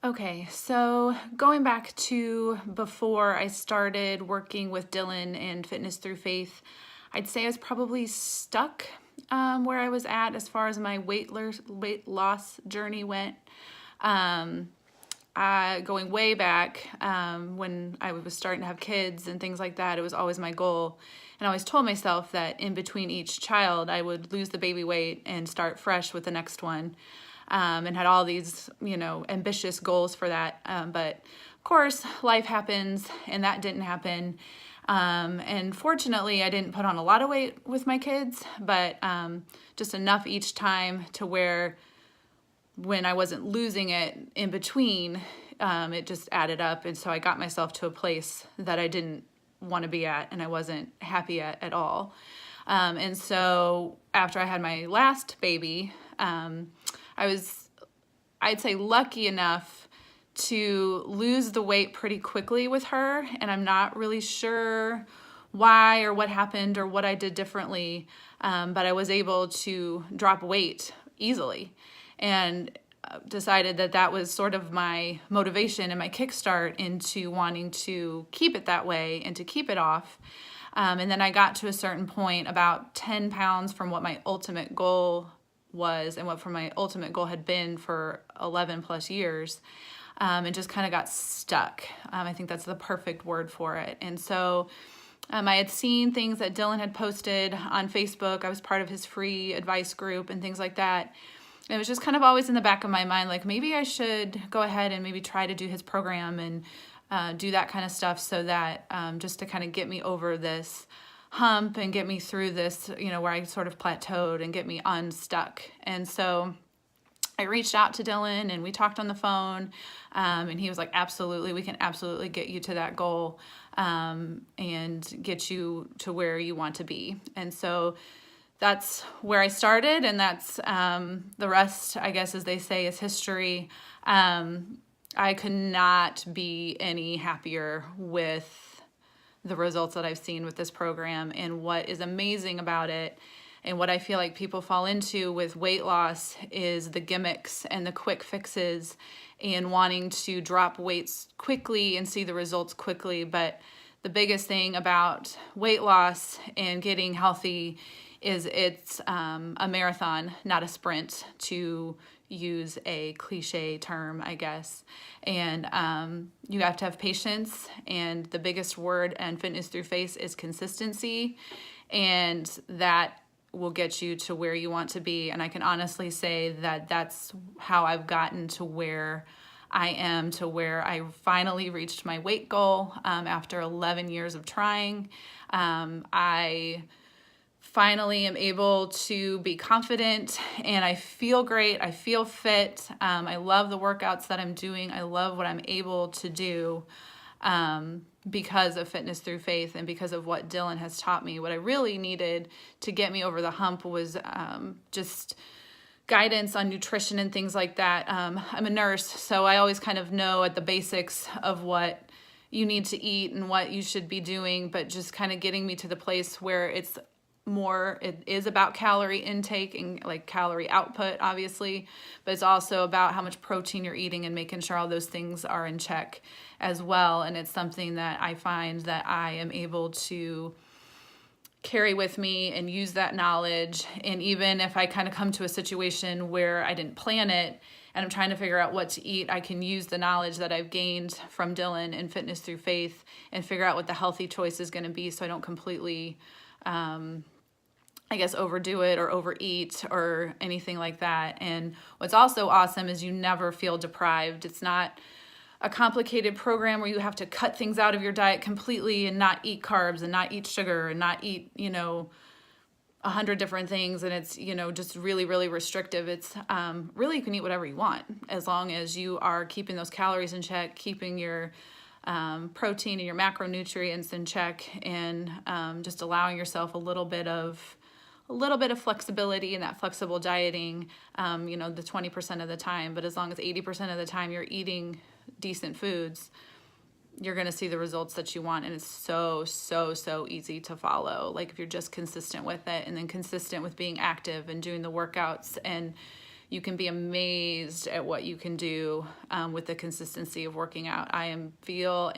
Okay, so going back to before I started working with Dylan and Fitness Through Faith, I'd say I was probably stuck where I was at as far as my weight loss journey went. Um, Going way back when I was starting to have kids and things like that, it was always my goal. And I always told myself that in between each child, I would lose the baby weight and start fresh with the next one. And had all these, ambitious goals for that. But of course, life happens, and that didn't happen. And fortunately, I didn't put on a lot of weight with my kids, but just enough each time to where when I wasn't losing it in between, it just added up. And so I got myself to a place that I didn't want to be at and I wasn't happy at all. And so after I had my last baby, I'd say, lucky enough to lose the weight pretty quickly with her. And I'm not really sure why or what happened or what I did differently. But I was able to drop weight easily and decided that that was sort of my motivation and my kickstart into wanting to keep it that way and to keep it off. And then I got to a certain point, about 10 pounds from what my ultimate goal was and what for my ultimate goal had been for 11 plus years, and just kind of got stuck. I think that's the perfect word for it. And so I had seen things that Dylan had posted on Facebook. I was part of his free advice group and things like that. And it was just kind of always in the back of my mind, like maybe I should go ahead and maybe try to do his program and do that kind of stuff so that just to kind of get me over this hump and get me through this, where I sort of plateaued and get me unstuck. And so I reached out to Dylan and we talked on the phone, and he was like, absolutely, we can absolutely get you to that goal and get you to where you want to be. And so that's where I started, and that's the rest, I guess, as they say, is history. I could not be any happier with the results that I've seen with this program. And what is amazing about it and what I feel like people fall into with weight loss is the gimmicks and the quick fixes and wanting to drop weights quickly and see the results quickly. But the biggest thing about weight loss and getting healthy is it's a marathon, not a sprint, to use a cliche term, I guess. And you have to have patience. And the biggest word in Fitness Through Faith is consistency. And that will get you to where you want to be. And I can honestly say that that's how I've gotten to where I am, to where I finally reached my weight goal after 11 years of trying. I finally am able to be confident and I feel great. I feel fit. I love the workouts that I'm doing. I love what I'm able to do because of Fitness Through Faith and because of what Dylan has taught me. What I really needed to get me over the hump was just guidance on nutrition and things like that. I'm a nurse, so I always kind of know at the basics of what you need to eat and what you should be doing, but just kind of getting me to the place where it is about calorie intake and like calorie output, obviously, but it's also about how much protein you're eating and making sure all those things are in check as well. And it's something that I find that I am able to carry with me and use that knowledge. And even if I kind of come to a situation where I didn't plan it and I'm trying to figure out what to eat, I can use the knowledge that I've gained from Dylan and Fitness Through Faith and figure out what the healthy choice is going to be so I don't completely overdo it or overeat or anything like that. And what's also awesome is you never feel deprived. It's not a complicated program where you have to cut things out of your diet completely and not eat carbs and not eat sugar and not eat, 100 different things. And it's, just really, really restrictive. It's really, you can eat whatever you want as long as you are keeping those calories in check, keeping your protein and your macronutrients in check, and just allowing yourself a little bit of flexibility in that flexible dieting, the 20% of the time. But as long as 80% of the time you're eating decent foods, you're going to see the results that you want. And it's so, so, so easy to follow. Like if you're just consistent with it and then consistent with being active and doing the workouts and you can be amazed at what you can do with the consistency of working out. I feel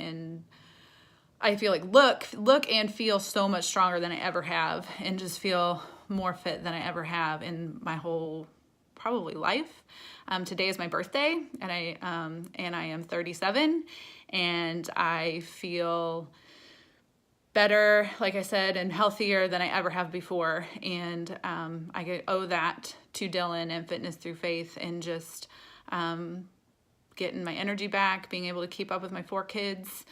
like look and feel so much stronger than I ever have, and just feel more fit than I ever have in my whole probably life. Today is my birthday, and I am 37, and I feel better, like I said, and healthier than I ever have before. And I owe that to Dylan and Fitness Through Faith, and just getting my energy back, being able to keep up with my 4 kids,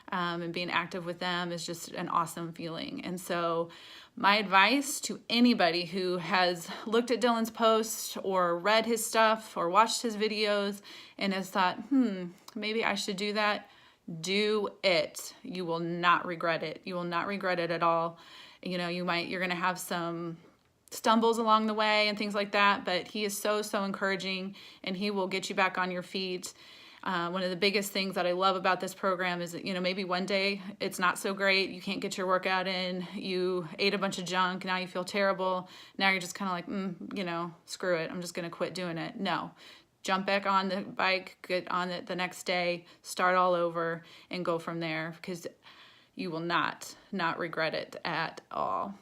and being active with them is just an awesome feeling. And so my advice to anybody who has looked at Dylan's posts or read his stuff or watched his videos and has thought, maybe I should do that, do it. You will not regret it. You will not regret it at all. You know, you're going to have some stumbles along the way and things like that, but he is so encouraging, and he will get you back on your feet. One of the biggest things that I love about this program is that, maybe one day it's not so great. You can't get your workout in. You ate a bunch of junk. Now you feel terrible. Now you're just kind of like, screw it. I'm just going to quit doing it. No. Jump back on the bike, get on it the next day, start all over, and go from there, because you will not regret it at all.